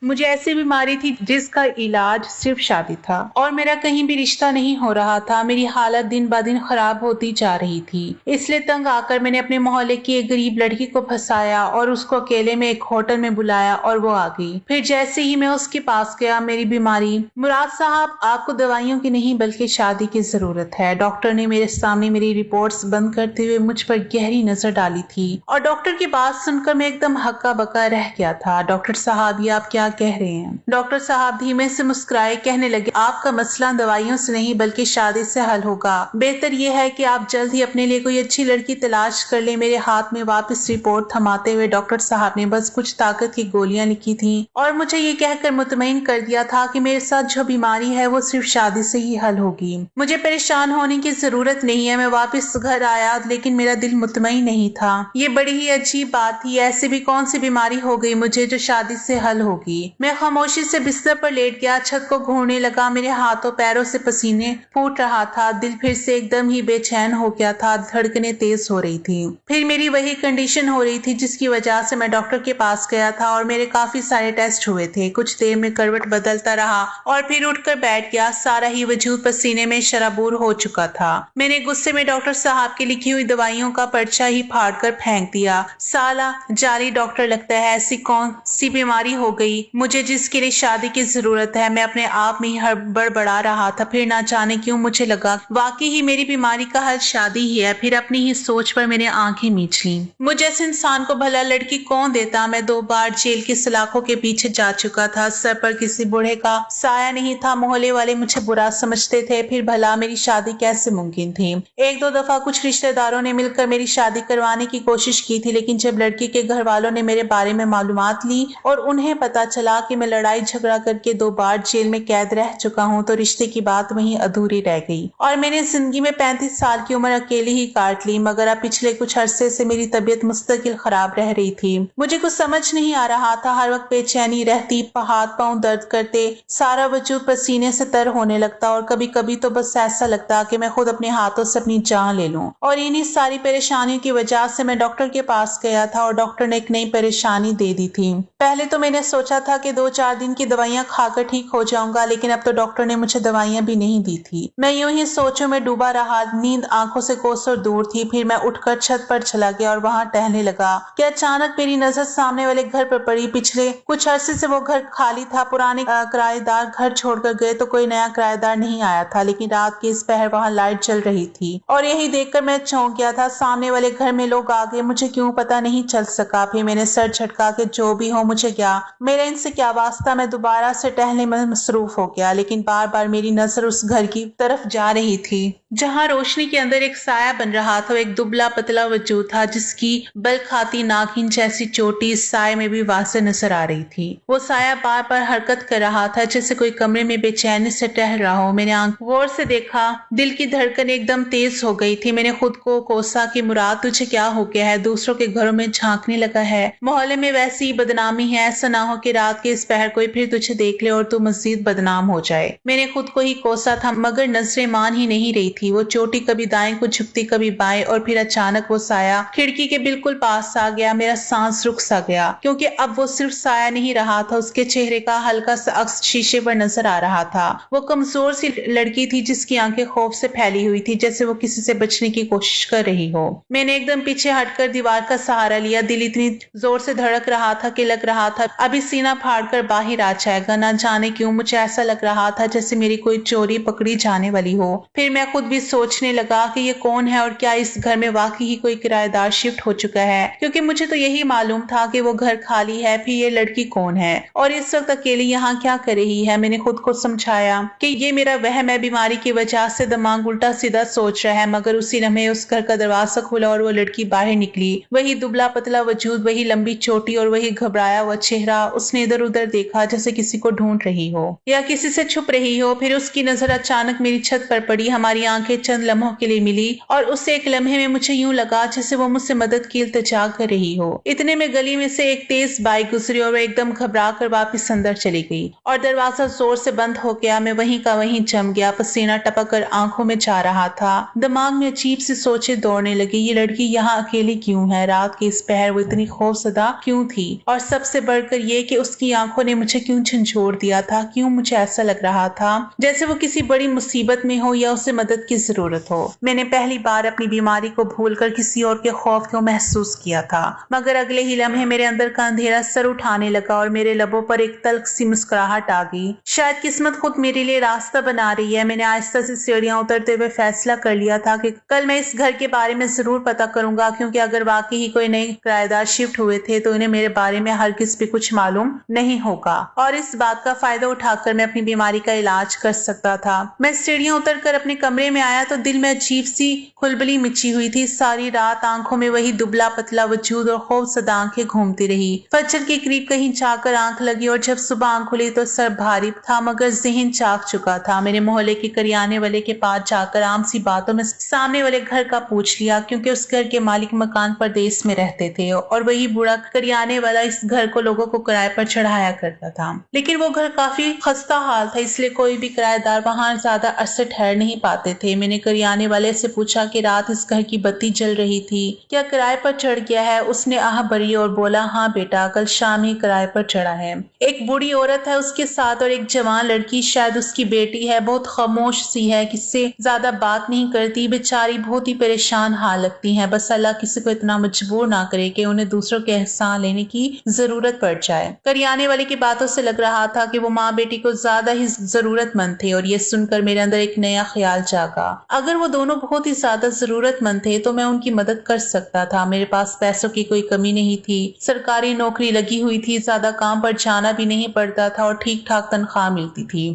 मुझे ऐसी बीमारी थी जिसका इलाज सिर्फ शादी था और मेरा कहीं भी रिश्ता नहीं हो रहा था। मेरी हालत दिन ब दिन खराब होती जा रही थी। इसलिए तंग आकर मैंने अपने मोहल्ले की एक गरीब लड़की को फंसाया और उसको अकेले में एक होटल में बुलाया और वो आ गई। फिर जैसे ही मैं उसके पास गया, मेरी बीमारी, मुराद साहब आपको दवाइयों की नहीं बल्कि शादी की जरूरत है। डॉक्टर ने मेरे सामने मेरी रिपोर्ट्स बंद करते हुए मुझ पर गहरी नजर डाली थी और डॉक्टर की बात सुनकर मैं एकदम हक्का बक्का रह गया था। डॉक्टर साहब, ये आप क्या कह रहे हैं? डॉक्टर साहब धीमे से मुस्कुराए, कहने लगे, आपका मसला दवाइयों से नहीं बल्कि शादी से हल होगा। बेहतर यह है कि आप जल्द ही अपने लिए कोई अच्छी लड़की तलाश कर ले। मेरे हाथ में वापस रिपोर्ट थमाते हुए डॉक्टर साहब ने बस कुछ ताकत की गोलियां लिखी थी और मुझे ये कहकर मुतमईन कर दिया था कि मेरे साथ जो बीमारी है वो सिर्फ शादी से ही हल होगी। मुझे परेशान होने की जरूरत नहीं है। मैं वापस घर आया लेकिन मेरा दिल मुतमईन नहीं था। ये बड़ी ही अजीब बात थी। ऐसी भी कौन सी बीमारी हो गई मुझे जो शादी से हल होगी? मैं खामोशी से बिस्तर पर लेट गया, छत को घूरने लगा। मेरे हाथों पैरों से पसीने फूट रहा था। दिल फिर से एकदम ही बेचैन हो गया था। धड़कनें तेज हो रही थी। फिर मेरी वही कंडीशन हो रही थी जिसकी वजह से मैं डॉक्टर के पास गया था और मेरे काफी सारे टेस्ट हुए थे। कुछ देर में करवट बदलता रहा और फिर उठकर बैठ गया। सारा ही वजूद पसीने में शराबूर हो चुका था। मैंने गुस्से में डॉक्टर साहब की लिखी हुई दवाइयों का पर्चा ही फाड़ कर फेंक दिया। साला जाली डॉक्टर लगता है, ऐसी कौन सी बीमारी हो गई मुझे जिसके लिए शादी की जरूरत है? मैं अपने आप में बड़बड़ा रहा था। फिर ना जाने क्यों मुझे लगा वाकई ही मेरी बीमारी का हल शादी ही है। फिर अपनी ही सोच पर मैंने आंखें मीच ली। मुझे ऐसे इंसान को भला लड़की कौन देता? मैं 2 बार जेल की सलाखों के पीछे जा चुका था। सर पर किसी बूढ़े का साया नहीं था। मोहल्ले वाले मुझे बुरा समझते थे। फिर भला मेरी शादी कैसे मुमकिन थी? 1-2 दफा कुछ रिश्तेदारों ने मिलकर मेरी शादी करवाने की कोशिश की थी, लेकिन जब लड़की के घर वालों ने मेरे बारे में मालूमात ली और उन्हें पता चला कि मैं लड़ाई झगड़ा करके 2 बार जेल में कैद रह चुका हूँ, तो रिश्ते की बात वहीं अधूरी रह गई और मैंने जिंदगी में 35 साल की उम्र अकेली ही काट ली। मगर अब पिछले कुछ अरसे से मेरी तबीयत मुस्तकिल खराब रह रही थी। मुझे कुछ समझ नहीं आ रहा था। हर वक्त बेचैनी रहती, हाथ पांव दर्द करते, सारा वजूद पसीने से तर होने लगता और कभी कभी तो बस ऐसा लगता कि मैं खुद अपने हाथों से अपनी जान ले लूं। और इन्हीं सारी परेशानियों की वजह से मैं डॉक्टर के पास गया था और डॉक्टर ने एक नई परेशानी दे दी थी। पहले तो मैंने सोचा था कि 2-4 दिन की दवाइयां खाकर ठीक हो जाऊंगा, लेकिन अब तो डॉक्टर ने मुझे दवाइयां भी नहीं दी थी। मैं यूं ही सोचों में डूबा रहा। नींद आंखों से कोसों दूर थी। फिर मैं उठकर छत पर चला गया और वहां टहलने लगा कि अचानक मेरी नजर सामने वाले घर पर पड़ी। पिछले कुछ अरसे से वो घर खाली था। पुराने किराएदार घर छोड़कर गए तो कोई नया किराएदार नहीं आया था, लेकिन रात के इस पहर वहां लाइट जल रही थी और यही देखकर मैं चौंक गया था। सामने वाले घर में लोग आ गए, मुझे क्यों पता नहीं चल सका। फिर मैंने सर झटका के जो भी हो मुझे क्या, मेरा इनसे क्या वास्ता। मैं दोबारा से टहलने में मसरूफ हो गया, लेकिन बार बार मेरी नजर उस घर की तरफ जा रही थी जहां रोशनी के अंदर एक साया बन रहा था। एक दुबला पतला वजूद था जिसकी बल खाती नाखिन जैसी चोटी इस साये में भी वाज़ेह नजर आ रही थी। वो साया बार बार हरकत कर रहा था जैसे कोई कमरे में बेचैनी से टहल रहा हो। मैंने आंख गौर से देखा। दिल की धड़कन एकदम तेज हो गई थी। मैंने खुद को कोसा कि मुराद तुझे क्या हो गया है? दूसरों के घरों में झांकने लगा है। मोहल्ले में वैसी ही बदनामी है। ऐसा ना हो कि रात के इस पहर कोई फिर तुझे देख ले और तू मजीद बदनाम हो जाए। मैंने खुद को ही कोसा था, मगर नजरें मान ही नहीं रही थी। वो चोटी कभी दाएं को झुकती कभी बाएं और फिर अचानक वो साया खिड़की के बिल्कुल पास आ गया। मेरा सांस रुक सा गया क्योंकि अब वो सिर्फ साया नहीं रहा था, उसके चेहरे का हल्का सा अक्स शीशे पर नजर आ रहा था। वो कमजोर सी लड़की थी जिसकी आंखें खौफ से फैली हुई थी, जैसे वो किसी से बचने की कोशिश कर रही हो। मैंने एकदम पीछे हटकर दीवार का सहारा लिया। दिल इतनी जोर से धड़क रहा था कि लग रहा था अभी सीना फाड़कर बाहर आ जाएगा। ना जाने क्यों मुझे ऐसा लग रहा था जैसे मेरी कोई चोरी पकड़ी जाने वाली हो। फिर मैं खुद भी सोचने लगा कि ये कौन है और क्या इस घर में वाकई ही कोई किराएदार शिफ्ट हो चुका है, क्योंकि मुझे तो यही मालूम था कि वो घर खाली है। फिर ये लड़की कौन है और इस वक्त अकेली यहाँ क्या कर रही है? मैंने खुद को समझाया कि ये मेरा वहम है। बीमारी की वजह से दिमाग उल्टा सीधा सोच रहा है। मगर उसी लम्हे उस घर का दरवाजा खुला और वो लड़की बाहर निकली। वही दुबला पतला वजूद, वही लंबी चोटी और वही घबराया हुआ चेहरा। उसने इधर उधर देखा जैसे किसी को ढूंढ रही हो या किसी से छुप रही हो। फिर उसकी नजर अचानक मेरी छत पर पड़ी। हमारी आंखें चंद लम्हों के लिए मिली और उससे एक लम्हे में मुझे यूं लगा जैसे वो मुझसे मदद की इल्तिजा कर रही हो। इतने में गली में से एक तेज बाइक गुजरी और वो एकदम घबरा कर वापिस अंदर चली गई और दरवाजा जोर से बंद हो गया। मैं वहीं का वहीं जम गया। पसीना टपक कर आंखों में जा रहा था। दिमाग में अजीब सी सोचें दौड़ने लगी। ये लड़की यहाँ अकेली क्यों है? रात के इस पहर वो इतनी खौफजदा क्यों थी? और सबसे बढ़कर ये कि उस की आंखों ने मुझे क्यों झंझोर दिया था। क्यों मुझे ऐसा लग रहा था जैसे वो किसी बड़ी मुसीबत में हो या उसे मदद की जरूरत हो। मैंने पहली बार अपनी बीमारी को भूलकर किसी और के खौफ को महसूस किया था, मगर अगले ही लम्हे मेरे अंदर का अंधेरा सर उठाने लगा और मेरे लबों पर एक तल्ख सी मुस्कुराहट आ गई। शायद किस्मत खुद मेरे लिए रास्ता बना रही है। मैंने आहिस्ता से सीढ़ियां उतरते हुए फैसला कर लिया था कि कल मैं इस घर के बारे में जरूर पता करूंगा, क्योंकि अगर वाकई ही कोई नए किराएदार शिफ्ट हुए थे तो इन्हें मेरे बारे में हर किसी भी कुछ मालूम नहीं होगा और इस बात का फायदा उठाकर मैं अपनी बीमारी का इलाज कर सकता था। मैं सीढ़ियां उतरकर अपने कमरे में आया तो दिल में अजीब सी खुलबली मची हुई थी। सारी रात आंखों में वही दुबला पतला वजूद और खौफसदा आंखें घूमती रही। फजर के करीब कहीं जाकर आंख लगी और जब सुबह आंख खुली तो सर भारी था, मगर जहन जाग चुका था। मेरे मोहल्ले के करियाने वाले के पास जाकर आम सी बातों में सामने वाले घर का पूछ लिया, क्योंकि उस घर के मालिक मकान परदेश में रहते थे और वही बूढ़ा करियाने वाला इस घर को लोगों को किराए पर चढ़ाया करता था। लेकिन वो घर काफी खस्ता हाल था, इसलिए कोई भी किराएदार वहां ज्यादा अरसे ठहर नहीं पाते थे। मैंने करियाने वाले से पूछा कि रात इस घर की बत्ती जल रही थी, क्या किराए पर चढ़ गया है? उसने आह भरी और बोला, हाँ बेटा, कल शाम ही किराए पर चढ़ा है। एक बूढ़ी औरत है उसके साथ और एक जवान लड़की, शायद उसकी बेटी है, बहुत खामोश सी है, किससे ज्यादा बात नहीं करती। बेचारी बहुत ही परेशान हाल लगती है। बस अल्लाह किसी को इतना मजबूर ना करे कि उन्हें दूसरों के एहसान लेने की जरूरत पड़ जाए। करियाने वाले की बातों से लग रहा था कि वो माँ बेटी को ज्यादा ही जरूरतमंद थे और ये सुनकर मेरे अंदर एक नया ख्याल जागा। अगर वो दोनों बहुत ही ज्यादा जरूरतमंद थे तो मैं उनकी मदद कर सकता था। मेरे पास पैसों की कोई कमी नहीं थी, सरकारी नौकरी लगी हुई थी, ज्यादा काम पर जाना भी नहीं पड़ता था और ठीक ठाक तनख्वाह मिलती थी।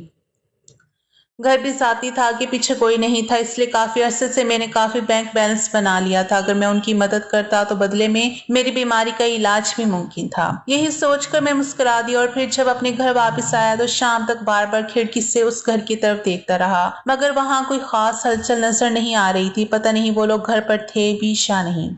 घर भी साथी था कि पीछे कोई नहीं था, इसलिए काफी अरसे से मैंने काफी बैंक बैलेंस बना लिया था। अगर मैं उनकी मदद करता तो बदले में मेरी बीमारी का इलाज भी मुमकिन था। यही सोचकर मैं मुस्कुरा दी और फिर जब अपने घर वापस आया तो शाम तक बार बार खिड़की से उस घर की तरफ देखता रहा, मगर वहां कोई खास हलचल नजर नहीं आ रही थी। पता नहीं वो लोग घर पर थे भी या नहीं।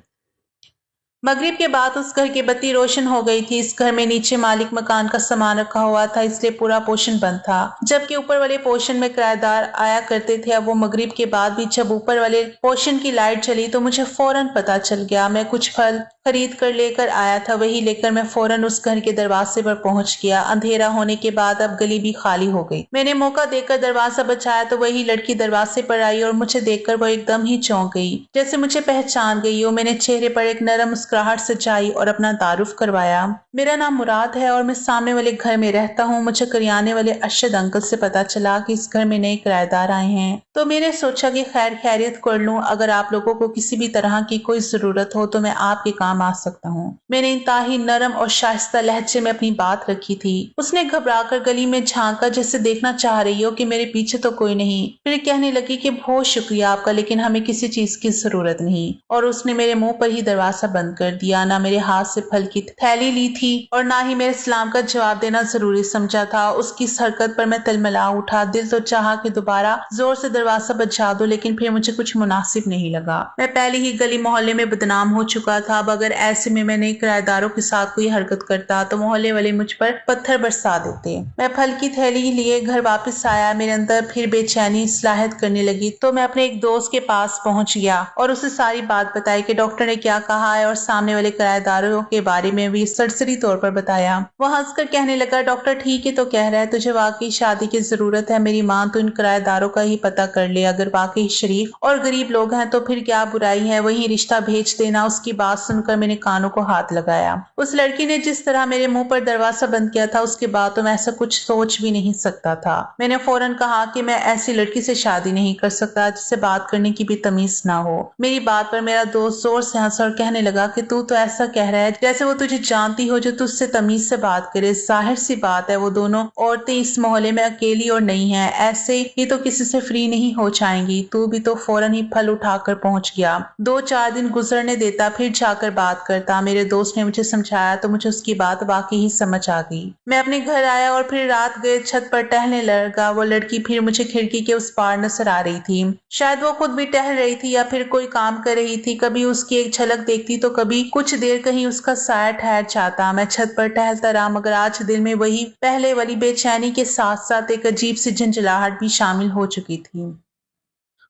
मगरिब के बाद उस घर की बत्ती रोशन हो गई थी। इस घर में नीचे मालिक मकान का सामान रखा हुआ था, इसलिए पूरा पोर्शन बंद था, जबकि ऊपर वाले पोर्शन में किराएदार आया करते थे। अब वो मगरिब के बाद भी जब ऊपर वाले पोर्शन की लाइट चली तो मुझे फौरन पता चल गया। मैं कुछ फल खरीद कर लेकर आया था, वही लेकर मैं फौरन उस घर के दरवाजे पर पहुंच गया। अंधेरा होने के बाद अब गली भी खाली हो गई। मैंने मौका देकर दरवाजा बचाया तो वही लड़की दरवाजे पर आई और मुझे देखकर वो एकदम ही चौंक गई, जैसे मुझे पहचान गई हो। मैंने चेहरे पर एक नरम मुस्कुराहट सजाई और अपना तारुफ करवाया। मेरा नाम मुराद है और मैं सामने वाले घर में रहता हूँ। मुझे करियाने वाले अरशद अंकल से पता चला कि इस घर में नए किराएदार आए हैं, तो मैंने सोचा कि खैर खैरियत कर लूं। अगर आप लोगों को किसी भी तरह की कोई जरूरत हो तो मैं आपके काम आ सकता हूँ। मैंने इंतहाई नरम और शाइस्ता लहजे में अपनी बात रखी थी। उसने घबराकर गली में झांका, जैसे देखना चाह रही हो कि मेरे पीछे तो कोई नहीं। फिर कहने लगी कि बहुत शुक्रिया आपका, लेकिन हमें किसी चीज की जरूरत नहीं। और उसने मेरे मुंह पर ही दरवाजा बंद कर दिया। ना मेरे हाथ से फल की थैली ली थी और ना ही मेरे सलाम का जवाब देना जरूरी समझा था। उसकी इस हरकत पर मैं तिलमिला उठा। दिल तो चाहा कि दोबारा जोर से दरवाजा बजा दो, लेकिन फिर मुझे कुछ मुनासिब नहीं लगा। मैं पहले ही गली मोहल्ले में बदनाम हो चुका था। अब अगर ऐसे में मैं नए किराएदारों के साथ कोई हरकत करता तो मोहल्ले वाले मुझ पर पत्थर बरसा देते। मैं फल की थैली लिए घर वापस आया। मेरे अंदर फिर बेचैनी सलाहत करने लगी, तो मैं अपने एक दोस्त के पास पहुंच गया और उसे सारी बात बताई कि डॉक्टर ने क्या कहा है और सामने वाले किराएदारों के बारे में भी सरसरी तौर पर बताया। वो हंसकर कहने लगा, डॉक्टर ठीक ही तो कह रहा है, तुझे वाकई शादी की जरूरत है। मेरी मां तो इन किराएदारों का ही पता कर ले। अगर वाकई शरीफ और गरीब लोग हैं तो फिर क्या बुराई है, वही रिश्ता भेज देना। उसकी बात सुनकर मैंने कानों को हाथ लगाया। उस लड़की ने जिस तरह मेरे मुंह पर दरवाजा बंद किया था, उसके बाद तो मैं ऐसा कुछ सोच भी नहीं सकता था। मैंने फौरन कहा कि मैं ऐसी लड़की से शादी नहीं कर सकता जिससे बात करने की भी तमीज ना हो। मेरी बात पर मेरा दोस्त जोर से हंसा और कहने लगा कि तू तो ऐसा कह रहा है जैसे वो तुझे जानती हो जो तुझसे तमीज से बात करे। जाहिर सी बात है वो दोनों औरतें इस मोहल्ले में अकेली और नहीं है, ऐसे ही तो किसी से फ्री नहीं हो जाएंगी। तू भी तो फौरन ही फल उठाकर पहुंच गया। 2-4 दिन गुजरने देता, फिर जाकर बात करता। मेरे दोस्त ने मुझे समझाया तो मुझे उसकी बात वाकई ही समझ आ गई। मैं अपने घर आया और फिर रात गए छत पर टहलने लगा। वो लड़की फिर मुझे खिड़की के उस पार नजर आ रही थी। शायद वो खुद भी टहल रही थी या फिर कोई काम कर रही थी। कभी उसकी एक झलक देखती तो कभी कुछ देर कहीं उसका साया ठहर जाता। मैं छत पर टहलता रहा, मगर आज दिल में वही पहले वाली बेचैनी के साथ साथ एक अजीब सी झंझलाहट भी शामिल हो चुकी थी।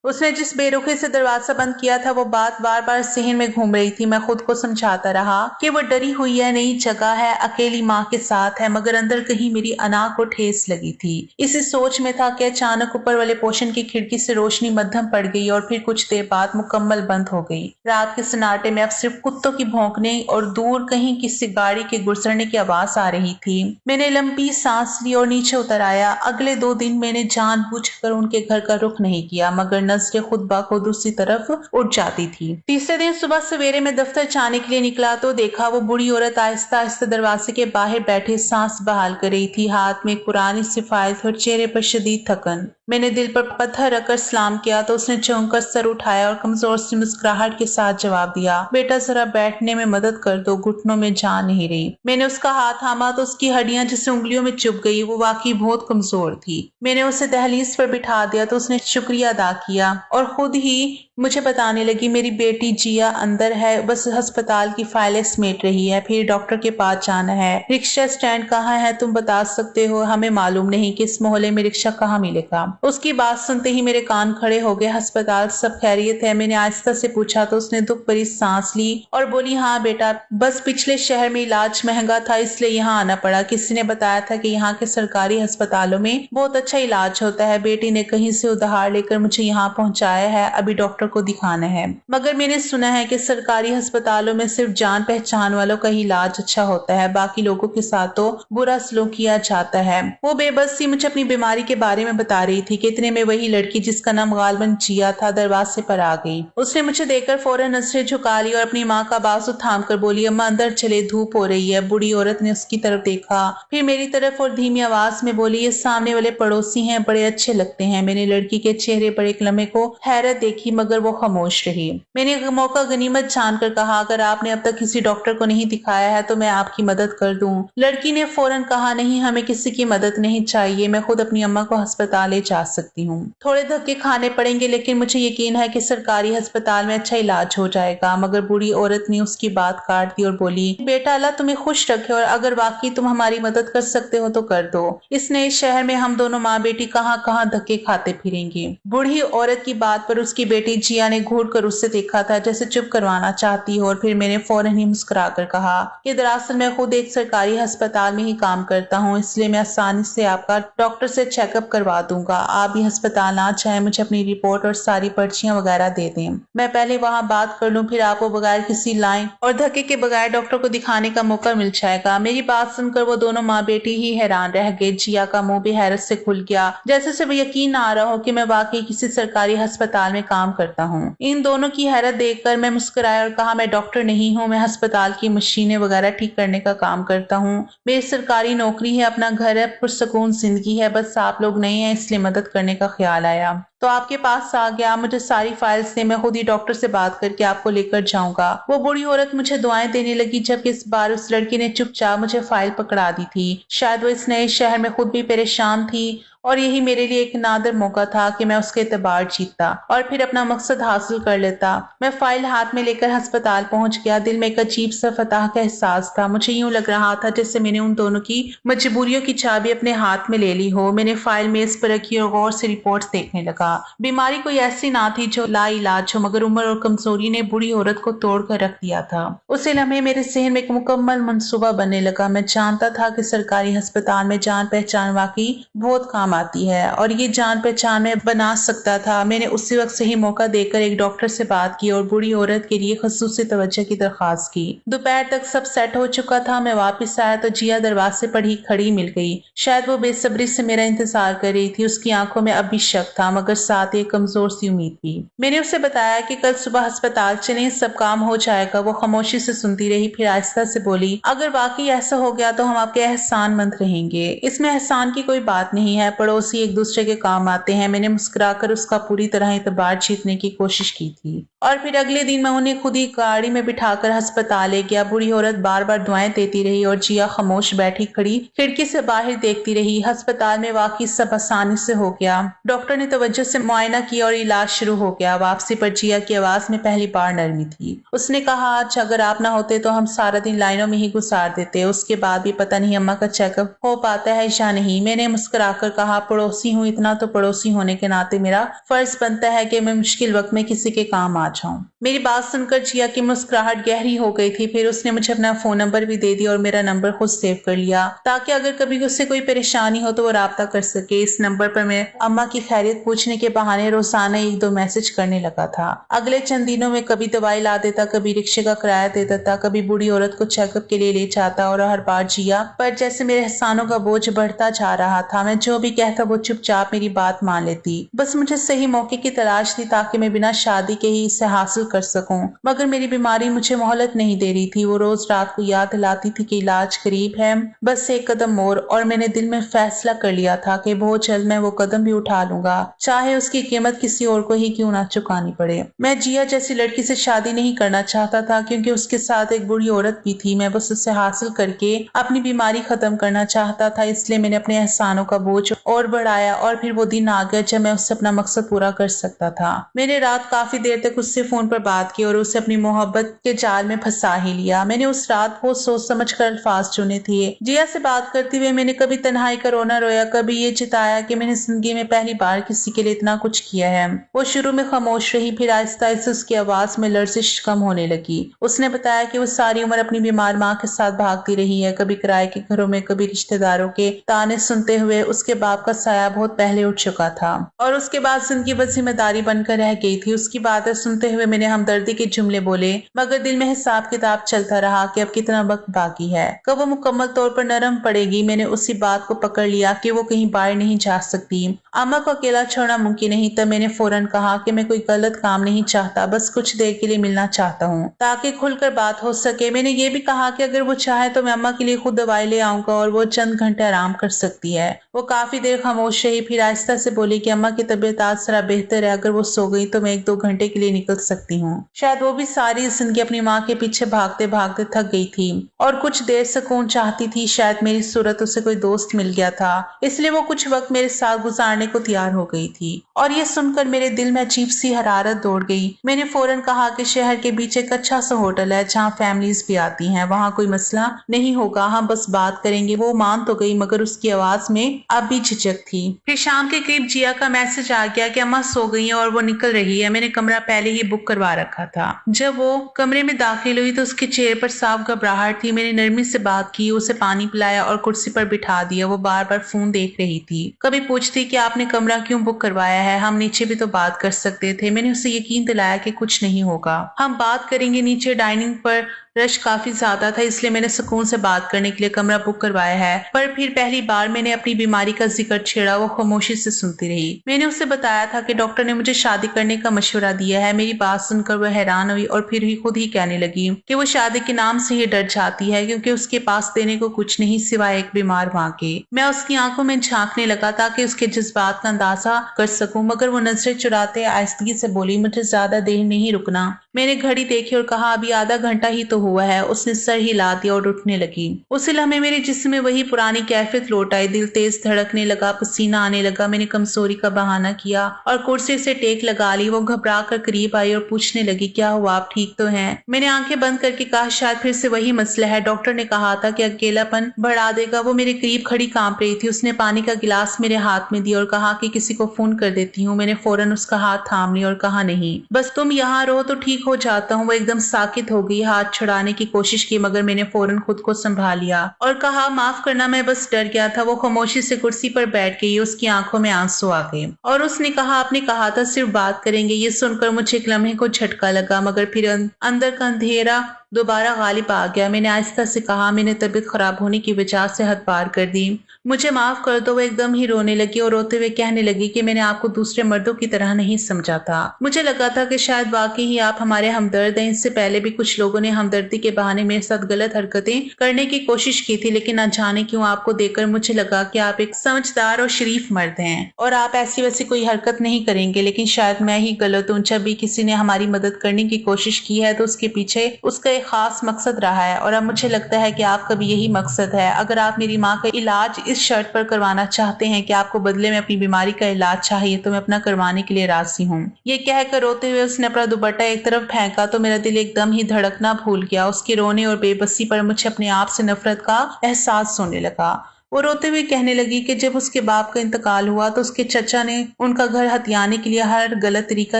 उसने जिस बेरुखी से दरवाजा बंद किया था वो बात बार बार जहन में घूम रही थी। मैं खुद को समझाता रहा कि वो डरी हुई है, नई जगह है, अकेली माँ के साथ है, मगर अंदर कहीं मेरी अना को ठेस लगी थी। इसी सोच में था कि अचानक ऊपर वाले पोर्शन की खिड़की से रोशनी मध्यम पड़ गई और फिर कुछ देर बाद मुकम्मल बंद हो गई। रात के सन्नाटे में अब सिर्फ कुत्तों की भौंकने और दूर कहीं किसी गाड़ी के गुजरने की आवाज आ रही थी। मैंने लंबी सांस ली और नीचे उतर आया। अगले 2 दिन मैंने जानबूझकर उनके घर का रुख नहीं किया, मगर नजरें खुद ब खुद उसी तरफ उठ जाती थी। तीसरे दिन सुबह सवेरे में दफ्तर जाने के लिए निकला तो देखा वो बूढ़ी औरत आहिस्ता आहिस्ता दरवाजे के बाहर बैठे सांस बहाल कर रही थी। हाथ में एक पुरानी सिफारिश और चेहरे पर शदीद थकन। मैंने दिल पर पत्थर रखकर सलाम किया तो उसने चौंक कर सर उठाया और कमजोर सी मुस्कुराहट के साथ जवाब दिया, बेटा जरा बैठने में मदद कर दो, घुटनों में जान नहीं रही। मैंने उसका हाथ थामा तो उसकी हड्डियां जिससे उंगलियों में चुभ गई। वो वाकई बहुत कमजोर थी। मैंने उसे दहलीज पर बिठा दिया तो उसने शुक्रिया अदा किया और खुद ही मुझे बताने लगी, मेरी बेटी जिया अंदर है, बस अस्पताल की फाइलें समेट रही है, फिर डॉक्टर के पास जाना है। रिक्शा स्टैंड कहाँ है तुम बता सकते हो? हमें मालूम नहीं कि इस मोहल्ले में रिक्शा कहाँ मिलेगा। उसकी बात सुनते ही मेरे कान खड़े हो गए। अस्पताल सब खैरियत है? मैंने आहिस्ता से पूछा तो उसने दुख भरी सांस ली और बोली, हाँ बेटा, बस पिछले शहर में इलाज महंगा था इसलिए यहाँ आना पड़ा। किसी ने बताया था कि यहाँ के सरकारी अस्पतालों में बहुत अच्छा इलाज होता है। बेटी ने कहीं से उधार लेकर मुझे यहाँ पहुँचाया है, अभी डॉक्टर को दिखाना है। मगर मैंने सुना है कि सरकारी अस्पतालों में सिर्फ जान पहचान वालों का ही इलाज अच्छा होता है, बाकी लोगों के साथ तो बुरा सलूक किया जाता है। वो बेबस सी मुझे अपनी बीमारी के बारे में बता रही थी कि इतने में वही लड़की जिसका नाम गालबन जिया था दरवाजे पर आ गई। उसने मुझे देखकर फौरन नजरें झुका ली और अपनी माँ का बाजू थाम कर बोली, अम्मा अंदर चले, धूप हो रही है। बूढ़ी औरत ने उसकी तरफ देखा, फिर मेरी तरफ और धीमी आवाज में बोली, ये सामने वाले पड़ोसी हैं, बड़े अच्छे लगते हैं। मैंने लड़की के चेहरे पर एक लम्हे को हैरत देखी मगर वो खामोश रही। मैंने मौका गनीमत जानकर कहा, अगर आपने अब तक किसी डॉक्टर को नहीं दिखाया है तो मैं आपकी मदद कर दूं। लड़की ने फौरन कहा, नहीं, हमें किसी की मदद नहीं चाहिए, मैं खुद अपनी अम्मा को अस्पताल ले जा सकती हूँ। थोड़े धक्के खाने पड़ेंगे लेकिन मुझे यकीन है कि सरकारी अस्पताल में अच्छा इलाज हो जाएगा। मगर बूढ़ी औरत ने उसकी बात काट दी और बोली, बेटा अल्लाह तुम्हें खुश रखे और अगर वाकई तुम हमारी मदद कर सकते हो तो कर दो। इस नए शहर में हम दोनों माँ बेटी कहाँ कहाँ धक्के खाते फिरेंगे। बूढ़ी औरत की बात पर उसकी बेटी जिया ने घूर कर उससे देखा था जैसे चुप करवाना चाहती हो और फिर मैंने फौरन ही मुस्कुरा कर कहा कि दरअसल मैं खुद एक सरकारी अस्पताल में ही काम करता हूँ, इसलिए मैं आसानी से आपका डॉक्टर से चेकअप करवा दूंगा। आप भी अस्पताल ना चाहे मुझे अपनी रिपोर्ट और सारी पर्चियां वगैरह दे दें, मैं पहले वहाँ बात कर लूँ, फिर आपको बगैर किसी लाइन और धक्के के बगैर डॉक्टर को दिखाने का मौका मिल जाएगा। मेरी बात सुनकर वो दोनों माँ बेटी ही हैरान रह गए। जिया का मुंह भी हैरत से खुल गया, जैसे से वो यकीन आ रहा हो कि मैं वाकई किसी सरकारी अस्पताल में काम करता हूँ। इन दोनों की हैरत देखकर मैं मुस्कुराया और कहा, मैं डॉक्टर नहीं हूँ, मैं अस्पताल की मशीनें वगैरह ठीक करने का काम करता हूँ। मेरी सरकारी नौकरी है, अपना घर है, पुरसकून जिंदगी है, बस आप लोग नहीं है इसलिए मदद करने का ख्याल आया तो आपके पास आ गया। मुझे सारी फाइल्स दे, मैं खुद ही डॉक्टर से बात करके आपको लेकर जाऊंगा। वो बूढ़ी औरत मुझे दुआएं देने लगी, जबकि इस बार उस लड़की ने चुपचाप मुझे फाइल पकड़ा दी थी। शायद वो इस नए शहर में खुद भी परेशान थी और यही मेरे लिए एक नादर मौका था कि मैं उसके एतबार जीतता और फिर अपना मकसद हासिल कर लेता। मैं फाइल हाथ में लेकर अस्पताल पहुंच गया। दिल में एक अजीब सा फतह का एहसास था। मुझे यूं लग रहा था जैसे मैंने उन दोनों की मजबूरियों की चाबी अपने हाथ में ले ली हो। मैंने फाइल मेज पर रखी और गौर से रिपोर्ट्स देखने लगा। बीमारी कोई ऐसी ना थी जो लाइलाज हो, मगर उम्र और कमजोरी ने बूढ़ी औरत को तोड़ कर रख दिया था। उसी लम्हे मेरे जहन में एक मुकम्मल मंसूबा बनने लगा। मैं जानता था कि सरकारी अस्पताल में जान पहचान वाकई बहुत काम आती है और ये जान पहचान में बना सकता था। मैंने उसी वक्त सही मौका देकर एक डॉक्टर से बात की और बूढ़ी औरत के लिए खसूसी तवज्जो की दरखास्त की। दोपहर तक सब सेट हो चुका था। मैं वापस आया तो जिया दरवाजे पर ही खड़ी मिल गई। शायद वो बेसब्री से मेरा इंतजार कर रही थी। उसकी आंखों में अब भी शक था मगर साथ एक कमजोर सी उम्मीद थी। मैंने उसे बताया कि कल सुबह अस्पताल चले, सब काम हो जाएगा। वो खामोशी से सुनती रही, फिर आहिस्ता से बोली, अगर वाकई ऐसा हो गया तो हम आपके एहसानमंद रहेंगे। इसमें एहसान की कोई बात नहीं है, पड़ोसी एक दूसरे के काम आते हैं। मैंने मुस्कुराकर उसका पूरी तरह एतबार जीतने की कोशिश की थी और फिर अगले दिन मैं उन्हें खुद ही गाड़ी में बिठाकर अस्पताल ले गया। बूढ़ी औरत बार बार दुआएं देती रही और जिया खामोश बैठी खड़ी खिड़की से बाहर देखती रही। अस्पताल में वाकई सब आसानी से हो गया। डॉक्टर ने तवज्जो से मुआयना किया और इलाज शुरू हो गया। वापसी पर जिया की आवाज में पहली बार नरमी थी। उसने कहा, आज अगर आप ना होते तो हम सारा दिन लाइनों में ही गुजार देते। उसके बाद भी पता नहीं अम्मा का चेकअप हो पाता है या नहीं। मैंने मुस्कुराकर कहा, पड़ोसी हूँ, इतना तो पड़ोसी होने के नाते मेरा फर्ज बनता है कि मैं मुश्किल वक्त में किसी के काम आ जाऊं। मेरी बात सुनकर जिया की मुस्कुराहट गहरी हो गई थी। फिर उसने मुझे अपना फोन नंबर भी दे दिया और मेरा नंबर खुद सेव कर लिया ताकि अगर कभी उससे कोई परेशानी हो तो वो राब्ता कर सके। इस नंबर पर मैं अम्मा की खैरियत पूछने के बहाने रोजाना 1-2 मैसेज करने लगा था। अगले चंद दिनों में कभी दवाई ला देता, कभी रिक्शे का किराया दे देता, कभी बूढ़ी औरत को चेकअप के लिए ले जाता और हर बार जिया पर जैसे मेरे एहसानों का बोझ बढ़ता जा रहा था। मैं जो भी कहता वो चुपचाप मेरी बात मान लेती। बस मुझे सही मौके की तलाश थी ताकि मैं बिना शादी के ही इसे हासिल कर सकूं। मगर मेरी बीमारी मुझे मोहलत नहीं दे रही थी। वो रोज रात को याद दिलाती थी कि इलाज करीब है, बस एक कदम और मैंने दिल में फैसला कर लिया था कि बहुत जल्द मैं वो कदम भी उठा लूंगा, चाहे उसकी कीमत किसी और को ही क्यों ना चुकानी पड़े। मैं जिया जैसी लड़की से शादी नहीं करना चाहता था क्योंकि उसके साथ एक बुरी औरत भी थी। मैं बस उसे हासिल करके अपनी बीमारी खत्म करना चाहता था। इसलिए मैंने अपने एहसानों का बोझ और बढ़ाया और फिर वो दिन आ गया जब मैं उससे अपना मकसद पूरा कर सकता था। मैंने रात काफी देर तक उससे फोन पर बात की और उसे अपनी मोहब्बत के जाल में फंसा ही लिया। मैंने उस रात बहुत सोच समझ कर अल्फाज चुने थे। जिया से बात करते हुए मैंने कभी तन्हाई का रोना रोया, कभी ये चिताया कि मैंने जिंदगी में पहली बार किसी के लिए इतना कुछ किया है। वो शुरू में खामोश रही, फिर आहिस्ता आहिस्ता उसकी आवाज में लर्जिश कम होने लगी। उसने बताया कि वो सारी उम्र अपनी बीमार माँ के साथ भागती रही है, कभी किराए के घरों में, कभी रिश्तेदारों के ताने सुनते हुए। उसके बाप का साया बहुत पहले उठ चुका था और उसके बाद जिंदगी बस जिम्मेदारी बनकर रह गई थी। उसकी बातें सुनते हुए मैंने हमदर्दी के जुमले बोले, मगर दिल में हिसाब किताब चलता रहा कि अब कितना वक्त बाकी है, कब वो मुकम्मल तौर पर नरम पड़ेगी। मैंने उसी बात को पकड़ लिया कि वो कहीं बाहर नहीं जा सकती। अम्मा को अकेला छोड़ना मुमकिन नहीं। तब मैंने फौरन कहा कि मैं कोई गलत काम नहीं चाहता, बस कुछ देर के लिए मिलना चाहता हूँ ताकि खुलकर बात हो सके। मैंने ये भी कहा कि अगर वो चाहे तो मैं अम्मा के लिए खुद दवाई ले आऊंगा और वो चंद घंटे आराम कर सकती है। वो काफी देर खामोश रही, फिर आहिस्ता से बोली कि अम्मा की तबीयत आज जरा बेहतर है, अगर वो सो गई तो मैं 1-2 घंटे के लिए निकल सकती हूँ। शायद वो भी सारी जिंदगी अपनी माँ के पीछे भागते भागते थक गई थी और कुछ देर सुकून चाहती थी। शायद मेरी सूरत उसे कोई दोस्त मिल गया था, इसलिए वो कुछ वक्त मेरे साथ गुजारने को तैयार हो गई थी। और ये सुनकर मेरे दिल में अजीब सी हरारत दौड़ गई। मैंने फौरन कहा कि शहर के बीच एक अच्छा सा होटल है जहाँ फैमिलीज भी आती हैं, वहाँ कोई मसला नहीं होगा, हम बस बात करेंगे। वो मान तो गई मगर उसकी आवाज में अब भी झिझक थी। फिर शाम के करीब जिया का मैसेज आ गया कि अम्मा सो गई है और वो निकल रही है। मैंने कमरा पहले ही बुक करवा रखा था। जब वो कमरे में दाखिल हुई तो उसके चेहरे पर साफ घबराहट थी। मैंने नरमी से बात की, उसे पानी पिलाया और कुर्सी पर बिठा दिया। वो बार बार फोन देख रही थी, कभी पूछती कि आपने कमरा क्यों बुक करवाया है, हम नीचे भी तो बात कर सकते थे। मैंने उसे यकीन दिलाया कि कुछ नहीं होगा, हम बात करेंगे नीचे। डाइनिंग पर रश काफी ज्यादा था, इसलिए मैंने सुकून से बात करने के लिए कमरा बुक करवाया है। पर फिर पहली बार मैंने अपनी बीमारी का जिक्र छेड़ा। वो खामोशी से सुनती रही। मैंने उसे बताया था कि डॉक्टर ने मुझे शादी करने का मशवरा दिया है। मेरी बात सुनकर वह हैरान हुई और फिर ही खुद ही कहने लगी कि वो शादी के नाम से ही डर जाती है क्योंकि उसके पास देने को कुछ नहीं सिवाय एक बीमार माँ के। मैं उसकी आंखों में झांकने लगा ताकि उसके जज्बात का अंदाजा कर सकूं, मगर वो नजरें चुराते आहिस्तगी से बोली, मुझे ज्यादा देर नहीं रुकना। मैंने घड़ी देखी और कहा, अभी आधा घंटा ही तो हुआ है। उसने सर हिला दिया और उठने लगी। उसी लम्हे मेरे जिस्म में वही पुरानी कैफियत लौट आई। दिल तेज धड़कने लगा, पसीना आने लगा। मैंने कमजोरी का बहाना किया और कुर्सी से टेक लगा ली। वो घबरा कर करीब आई और पूछने लगी, क्या हुआ, आप ठीक तो हैं? मैंने आंखें बंद करके कहा, शायद फिर से वही मसला है। डॉक्टर ने कहा था कि अकेलापन बढ़ा देगा। वो मेरे करीब खड़ी कांप रही थी। उसने पानी का गिलास मेरे हाथ में दिया और कहा कि किसी को फोन कर देती हूँ। मैंने फौरन उसका हाथ थाम लिया और कहा, नहीं, बस तुम यहाँ रहो तो ठीक हो जाता हूँ। वो एकदम साकित हो गई। हाथ छुड़ाने की कोशिश की मगर मैंने फौरन खुद को संभाल लिया और कहा, माफ करना, मैं बस डर गया था। वो खामोशी से कुर्सी पर बैठ गई। उसकी आंखों में आंसू आ गए और उसने कहा, आपने कहा था सिर्फ बात करेंगे। ये सुनकर मुझे एक लम्हे को झटका लगा मगर फिर अंदर का अंधेरा दोबारा गालिब आ गया। मैंने आहिस्ता से कहा, मैंने तबीयत खराब होने की वजह से हद पार कर दी, मुझे माफ कर दो। वो एकदम ही रोने लगी और रोते हुए कहने लगी कि मैंने आपको दूसरे मर्दों की तरह नहीं समझा था। मुझे लगा था कि शायद वाकई ही आप हमारे हमदर्द हैं। इससे पहले भी कुछ लोगों ने हमदर्दी के बहाने मेरे साथ गलत हरकतें करने की कोशिश की थी, लेकिन न जाने क्यों आपको देखकर मुझे लगा कि आप एक समझदार और शरीफ मर्द हैं और आप ऐसी वैसी कोई हरकत नहीं करेंगे। लेकिन शायद मैं ही गलत हूँ। जब भी किसी ने हमारी मदद करने की कोशिश की है तो उसके पीछे उसका एक खास मकसद रहा है और अब मुझे लगता है कि आपका भी यही मकसद है। अगर आप मेरी माँ का इलाज इस शर्त पर करवाना चाहते हैं कि आपको बदले में अपनी बीमारी का इलाज चाहिए तो मैं अपना करवाने के लिए राजी हूँ। ये कहकर रोते हुए उसने अपना दुपट्टा एक तरफ फेंका तो मेरा दिल एकदम ही धड़कना भूल गया। उसके रोने और बेबसी पर मुझे अपने आप से नफरत का एहसास होने लगा। वो रोते हुए कहने लगी कि जब उसके बाप का इंतकाल हुआ तो उसके चचा ने उनका घर हथियाने के लिए हर गलत तरीका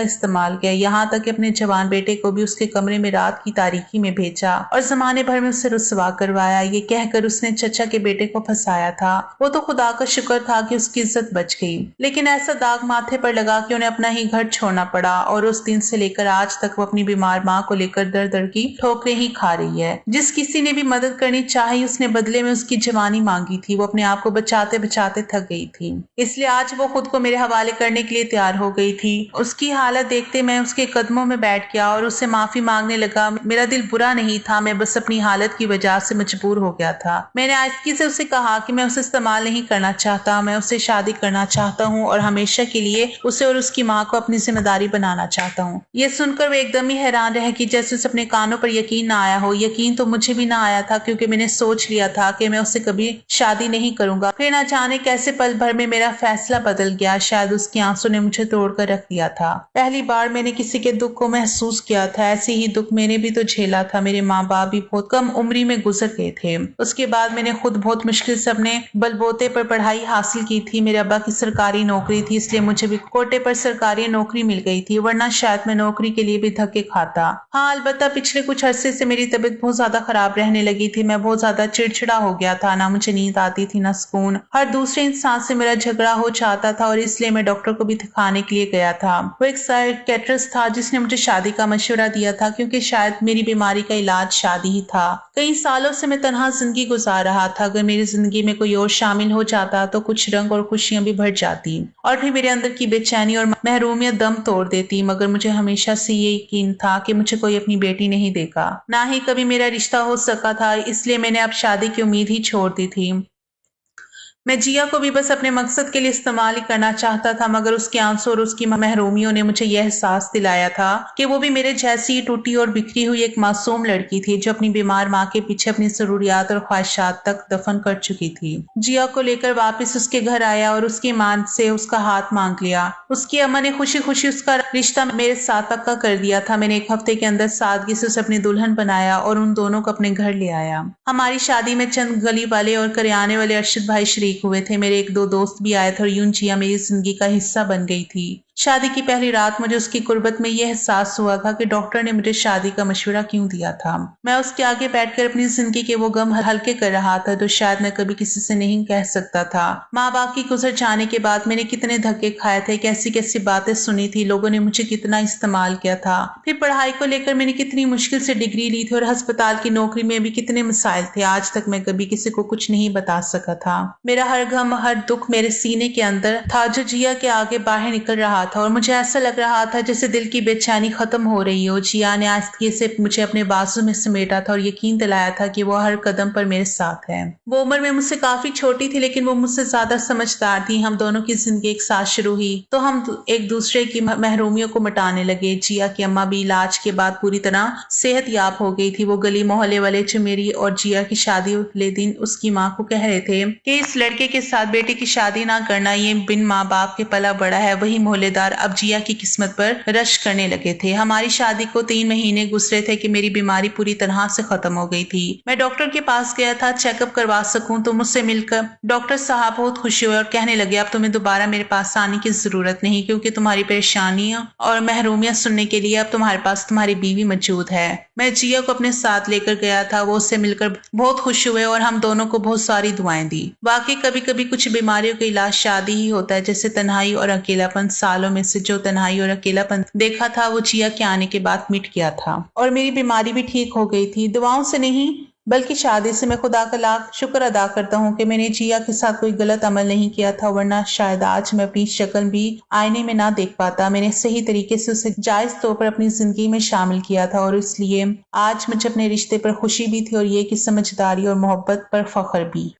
इस्तेमाल किया, यहाँ तक कि अपने जवान बेटे को भी उसके कमरे में रात की तारीकी में भेजा और जमाने भर में उसे रुसवा करवाया। ये कहकर उसने चचा के बेटे को फंसाया था। वो तो खुदा का शुक्र था कि उसकी इज्जत बच गई, लेकिन ऐसा दाग माथे पर लगा कि उन्हें अपना ही घर छोड़ना पड़ा और उस दिन से लेकर आज तक वो अपनी बीमार माँ को लेकर दर दर की ठोकरें ही खा रही है। जिस किसी ने भी मदद करनी चाहिए उसने बदले में उसकी जवानी मांगी थी। वो अपने आप को बचाते बचाते थक गई थी, इसलिए आज वो खुद को मेरे हवाले करने के लिए तैयार हो गई थी। उसकी हालत देखते मैं उसके कदमों में बैठ गया और उससे माफी मांगने लगा। मेरा दिल बुरा नहीं था, मैं बस अपनी हालत की वजह से मजबूर हो गया था। मैंने आहिस्ती से उसे कहा कि मैं उसे इस्तेमाल नहीं करना चाहता, मैं उससे शादी करना चाहता हूँ और हमेशा के लिए उसे और उसकी माँ को अपनी जिम्मेदारी बनाना चाहता हूँ। ये सुनकर वो एकदम ही हैरान रह कि जैसे उसे अपने कानों पर यकीन ना आया हो। यकीन तो मुझे भी ना आया था, क्योंकि मैंने सोच लिया था कि मैं उससे कभी शादी नहीं करूंगा। फिर ना जाने कैसे पल भर में मेरा फैसला बदल गया। शायद उसकी आंसू ने मुझे तोड़कर रख दिया था। पहली बार मैंने किसी के दुख को महसूस किया था। ऐसे ही दुख मैंने भी तो झेला था। मेरे माँ बाप भी बहुत कम उम्री में गुजर गए थे। उसके बाद मैंने खुद बहुत मुश्किल से अपने बलबोते पर पढ़ाई हासिल की थी। मेरे अब्बा की सरकारी नौकरी थी, इसलिए मुझे भी कोटे पर सरकारी नौकरी मिल गई थी, वरना शायद मैं नौकरी के लिए भी धक्के खाता। हाँ, अलबत्ता पिछले कुछ अरसे से मेरी तबीयत बहुत ज्यादा खराब रहने लगी थी। मैं बहुत ज्यादा चिड़चिड़ा हो गया था, ना मुझे नींद आती थी ना सुकून। हर दूसरे इंसान से मेरा झगड़ा हो जाता था और इसलिए मैं डॉक्टर को भी दिखाने के लिए गया था। वो एक साइकियाट्रिस्ट था जिसने मुझे शादी का मशवरा दिया था, क्योंकि शायद मेरी बीमारी का इलाज शादी ही था। कई सालों से मैं तन्हा जिंदगी गुजार रहा था। अगर मेरी जिंदगी में कोई और शामिल हो जाता तो कुछ रंग और खुशियां भी बढ़ जाती और फिर मेरे अंदर की बेचैनी और महरूमियत दम तोड़ देती। मगर मुझे हमेशा से ये यकीन था कि मुझे कोई अपनी बेटी नहीं देगा, ना ही कभी मेरा रिश्ता हो सका था, इसलिए मैंने अब शादी की उम्मीद ही छोड़ दी थी। मैं जिया को भी बस अपने मकसद के लिए इस्तेमाल ही करना चाहता था, मगर उसके आंसू और उसकी महरूमियों ने मुझे यह एहसास दिलाया था कि वो भी मेरे जैसी टूटी और बिखरी हुई एक मासूम लड़की थी, जो अपनी बीमार माँ के पीछे अपनी जरूरियात और ख्वाहिशात तक दफन कर चुकी थी। जिया को लेकर वापस उसके घर आया और उसकी माँ से उसका हाथ मांग लिया। उसकी अम्मा ने खुशी खुशी उसका रिश्ता मेरे साथ पक्का कर दिया था। मैंने एक हफ्ते के अंदर सादगी से उसे अपनी दुल्हन बनाया और उन दोनों को अपने घर ले आया। हमारी शादी में चंद गली वाले और करियाने वाले अरशद भाई शरीक हुए थे। मेरे एक दो दोस्त भी आए थे और यूं जिया मेरी जिंदगी का हिस्सा बन गई थी। शादी की पहली रात मुझे उसकी कुर्बत में यह एहसास हुआ था कि डॉक्टर ने मुझे शादी का मशवरा क्यों दिया था। मैं उसके आगे बैठकर अपनी जिंदगी के वो गम हल्के कर रहा था जो शायद मैं कभी किसी से नहीं कह सकता था। माँ बाप की गुजर जाने के बाद मैंने कितने धक्के खाए थे, कैसी कैसी बातें सुनी थी, लोगों ने मुझे कितना इस्तेमाल किया था। फिर पढ़ाई को लेकर मैंने कितनी मुश्किल से डिग्री ली थी और अस्पताल की नौकरी में भी कितने मसाइल थे। आज तक मैं कभी किसी को कुछ नहीं बता सका था। मेरा हर गम हर दुख मेरे सीने के अंदर था, जो जिया के आगे बाहर निकल रहा था और मुझे ऐसा लग रहा था जैसे दिल की बेचैनी खत्म हो रही हो। जिया ने आस्ते से मुझे अपने बाजू में समेटा था और यकीन दिलाया था कि वो हर कदम पर मेरे साथ है। वो उम्र में मुझसे काफी छोटी थी, लेकिन वो मुझसे ज्यादा समझदार थी। हम दोनों की जिंदगी एक साथ शुरू हुई तो हम एक दूसरे की महरूमियों को मिटाने लगे। जिया की अम्मा भी इलाज के बाद पूरी तरह सेहत याब हो गई थी। वो गली मोहल्ले वाले जो मेरी और जिया की शादी वाले दिन उसकी माँ को कह रहे थे कि इस लड़के के साथ बेटे की शादी ना करना, ये बिन माँ बाप के पला बड़ा है। वही मोहल्लेदार अब जिया की किस्मत पर रश करने लगे थे। हमारी शादी को 3 महीने गुजरे थे कि मेरी बीमारी पूरी तरह से खत्म हो गई थी। मैं डॉक्टर के पास गया था चेकअप करवा सकूं, तो मुझसे मिलकर डॉक्टर साहब बहुत खुश हुए और कहने लगे अब तुम्हें दोबारा मेरे पास आने की जरूरत नहीं, क्योंकि तुम्हारी परेशानियां और महरूमियां सुनने के लिए अब तुम्हारे पास तुम्हारी बीवी मौजूद है। मैं जिया को अपने साथ लेकर गया था। वो उससे मिलकर बहुत खुश हुए और हम दोनों को बहुत सारी दुआएं दी। वाकई कभी कभी कुछ बीमारियों का इलाज शादी ही होता है, जैसे तन्हाई और अकेलापन। सालों में से जो तन्हाई और अकेलापन देखा था वो जिया के आने के बाद मिट गया था और मेरी बीमारी भी ठीक हो गई थी। दुआओं से नहीं बल्कि शादी से। मैं खुदा का लाख शुक्र अदा करता हूँ कि मैंने जिया के साथ कोई गलत अमल नहीं किया था, वरना शायद आज मैं अपनी शक्ल भी आईने में ना देख पाता। मैंने सही तरीके से उसे जायज तौर पर अपनी जिंदगी में शामिल किया था और इसलिए आज मुझे अपने रिश्ते पर खुशी भी थी और ये कि समझदारी और मोहब्बत पर फख्र भी।